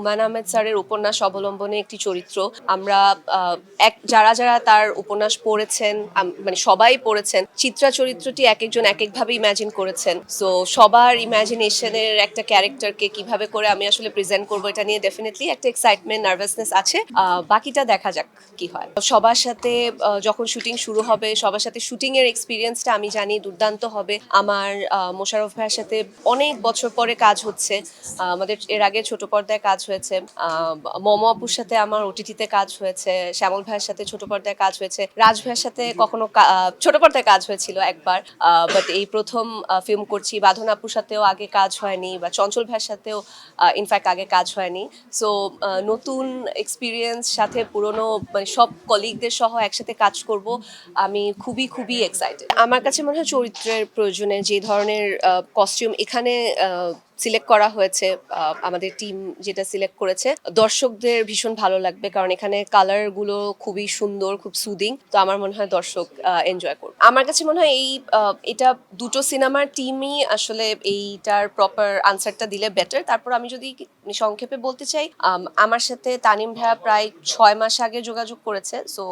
হুমায়ুন আহমেদ স্যারের উপন্যাস অবলম্বনে একটি চরিত্র। আমরা যারা যারা তার উপন্যাস পড়েছেন, মানে সবাই পড়েছেন, চিত্রা চরিত্রটি এক একজন এক একভাবে ইমাজিন করেছেন। সো সবার ইমাজিনেশনের একটা ক্যারেক্টারকে কিভাবে করে আমি আসলে প্রেজেন্ট করবো, এটা নিয়ে ডেফিনেটলি একটা এক্সাইটমেন্ট, নার্ভাসনেস আছে। বাকিটা দেখা যাক কি হয়। সবার সাথে যখন শুটিং শুরু হবে, সবার সাথে শুটিং এর এক্সপিরিয়েন্সটা আমি জানি দুর্দান্ত হবে। আমার মোশাররফ ভাইয়ের সাথে অনেক বছর পরে কাজ হচ্ছে। আমাদের এর আগে ছোট পর্দায় কাজ হয়েছে, মম আপুর সাথে আমার ওটিটিতে কাজ হয়েছে, শ্যামল ভাইয়ের সাথে ছোট পর্দায় কাজ হয়েছে, রাজ ভাইয়ের সাথে কখনো ছোট পর্দায় কাজ হয়েছিল একবার, বাট এই প্রথম ফিল্ম করছি। বাঁধন আপুর সাথেও আগে কাজ হয়নি, বা চঞ্চল ভাইয়ের সাথেও ইনফ্যাক্ট আগে কাজ হয়নি। সো নতুন এক্সপিরিয়েন্স সাথে পুরনো মানে সব কলিগদের সহ একসাথে কাজ করব, আমি খুবই খুবই এক্সাইটেড। আমার কাছে মনে হয় চরিত্রের প্রয়োজনে যে ধরনের কস্টিউম এখানে সিলেক্ট করা হয়েছে, আমাদের টিম যেটা সিলেক্ট করেছে, দর্শকদের ভীষণ ভালো লাগবে, কারণ এখানে কালারগুলো খুবই সুন্দর, খুব সুদিং। তো আমার মনে হয় দর্শক এনজয় করবে। আমার কাছে মনে হয় এটা দুটো সিনেমার টিমই আসলে এইটার প্রপার আনসারটা দিলে বেটার। তারপর আমি যদি সংক্ষেপে বলতে চাই, আমার সাথে তানিম ভাইয়া প্রায় 6 মাস আগে যোগাযোগ করেছে। সো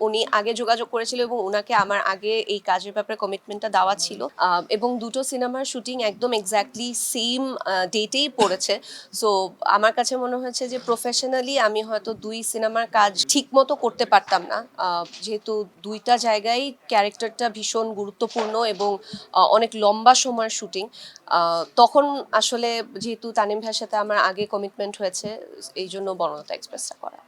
উনি আগে যোগাযোগ করেছিল এবং ওনাকে আমার আগে এই কাজের ব্যাপারে কমিটমেন্টটা দেওয়া ছিল, এবং দুটো সিনেমার শুটিং একদম এক্স্যাক্টলি সেম ডেটেই পড়েছে। সো আমার কাছে মনে হয়েছে যে প্রফেশনালি আমি হয়তো 2 সিনেমার কাজ ঠিক মতো করতে পারতাম না, যেহেতু দুইটা জায়গায় ক্যারেক্টারটা ভীষণ গুরুত্বপূর্ণ এবং অনেক লম্বা সময়ের শুটিং। তখন আসলে যেহেতু তানিম ভাইয়ের সাথে আমার আগে কমিটমেন্ট হয়েছে, এই জন্য বর্ণতা এক্সপ্রেসটা করা।